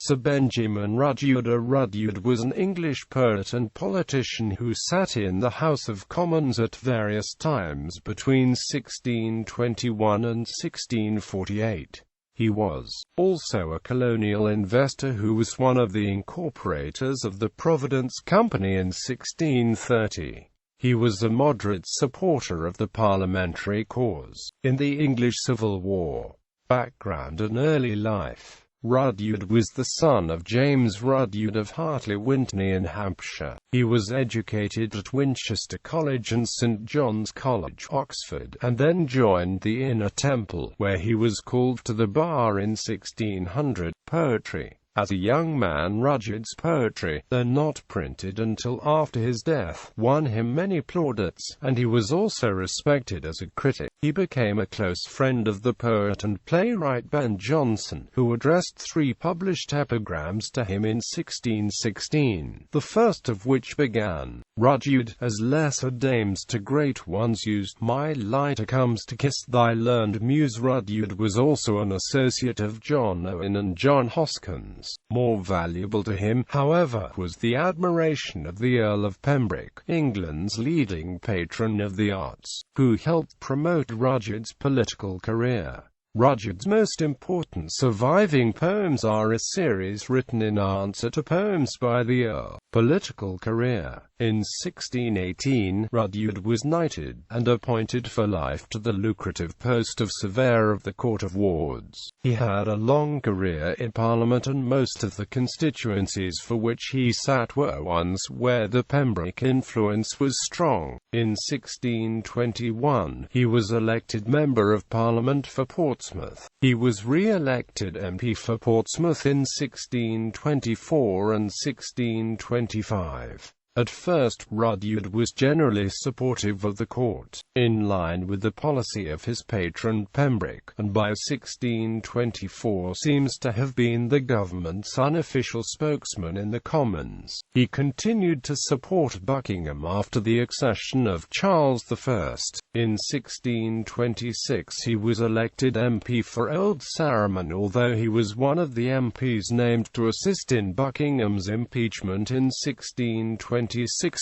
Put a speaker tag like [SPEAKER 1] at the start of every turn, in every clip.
[SPEAKER 1] Sir Benjamin Rudyerd. Rudyard was an English poet and politician who sat in the House of Commons at various times between 1621 and 1648. He was also a colonial investor who was one of the incorporators of the Providence Company in 1630. He was a moderate supporter of the Parliamentary cause in the English Civil War. Background and early life. Rudyard was the son of James Rudyard of Hartley, Wintney in Hampshire. He was educated at Winchester College and St John's College, Oxford, and then joined the Inner Temple, where he was called to the bar in 1600. Poetry. As a young man, Rudyard's poetry, though not printed until after his death, won him many plaudits, and he was also respected as a critic. He became a close friend of the poet and playwright Ben Jonson, who addressed 3 published epigrams to him in 1616, the first of which began, "Rudyard, as lesser dames to great ones used, my lighter comes to kiss thy learned muse." Rudyard was also an associate of John Owen and John Hoskins. More valuable to him, however, was the admiration of the Earl of Pembroke, England's leading patron of the arts, who helped promote Rudyard's political career. Rudyard's most important surviving poems are a series written in answer to poems by the Earl. Political career. In 1618, Rudyard was knighted, and appointed for life to the lucrative post of Surveyor of the Court of Wards. He had a long career in Parliament, and most of the constituencies for which he sat were ones where the Pembroke influence was strong. In 1621, he was elected Member of Parliament for Portsmouth. He was re-elected MP for Portsmouth in 1624 and 1625. At first, Rudyard was generally supportive of the court, in line with the policy of his patron Pembroke, and by 1624 seems to have been the government's unofficial spokesman in the Commons. He continued to support Buckingham after the accession of Charles I. In 1626 he was elected MP for Old Sarum, although he was one of the MPs named to assist in Buckingham's impeachment in 1626,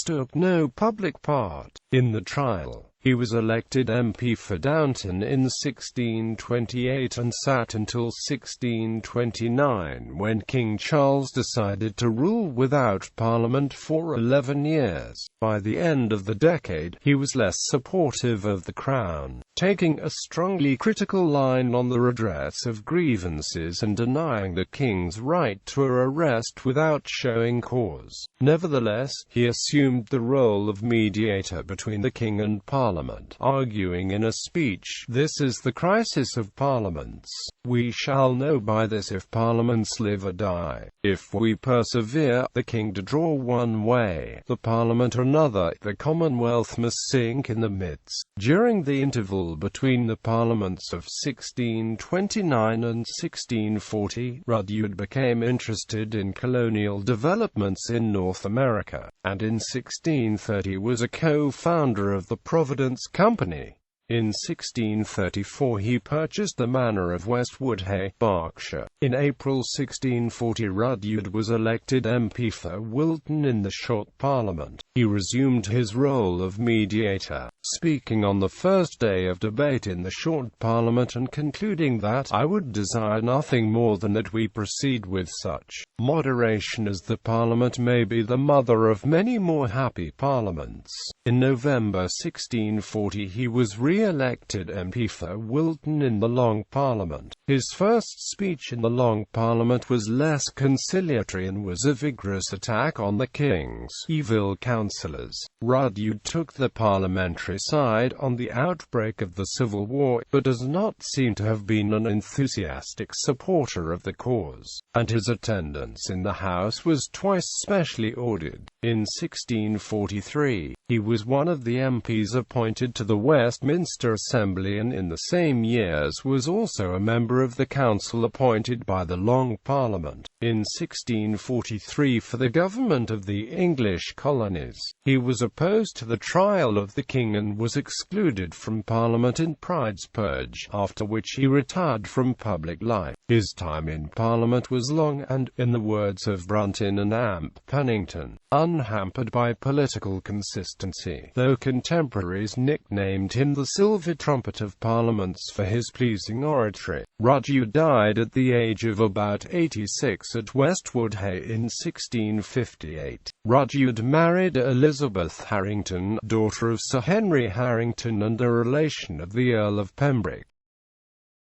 [SPEAKER 1] took no public part in the trial. He was elected MP for Downton in 1628 and sat until 1629, when King Charles decided to rule without Parliament for 11 years. By the end of the decade, he was less supportive of the Crown, taking a strongly critical line on the redress of grievances and denying the King's right to arrest without showing cause. Nevertheless, he assumed the role of mediator between the King and Parliament, arguing in a speech, "This is the crisis of parliaments. We shall know by this if parliaments live or die. If we persevere, the King to draw one way, the Parliament another, the Commonwealth must sink in the midst." During the interval between the Parliaments of 1629 and 1640, Rudyard became interested in colonial developments in North America, and in 1630 was a co-founder of the Providence Company. In 1634 he purchased the manor of West Woodhay, Berkshire. In April 1640 Rudyard was elected MP for Wilton in the Short Parliament. He resumed his role of mediator, speaking on the first day of debate in the Short Parliament and concluding that, "I would desire nothing more than that we proceed with such moderation as the Parliament may be the mother of many more happy parliaments." In November 1640 he was re-elected MP for Wilton in the Long Parliament. His first speech in the Long Parliament was less conciliatory and was a vigorous attack on the King's evil counsellors. Rudyard took the Parliamentary side on the outbreak of the Civil War, but does not seem to have been an enthusiastic supporter of the cause, and his attendance in the House was twice specially ordered. In 1643, he was one of the MPs appointed to the Westminster Assembly, and in the same years was also a member of the Council appointed by the Long Parliament. In 1643 for the government of the English colonies, he was opposed to the trial of the King and Harrington was excluded from Parliament in Pride's Purge, after which he retired from public life. His time in Parliament was long and, in the words of Brunton and Amp Pennington, unhampered by political consistency, though contemporaries nicknamed him the Silver Trumpet of Parliaments for his pleasing oratory. Rudyard died at the age of about 86 at Westwood Hay in 1658. Rudyard married Elizabeth Harrington, daughter of Sir Henry Harrington and a relation of the Earl of Pembroke.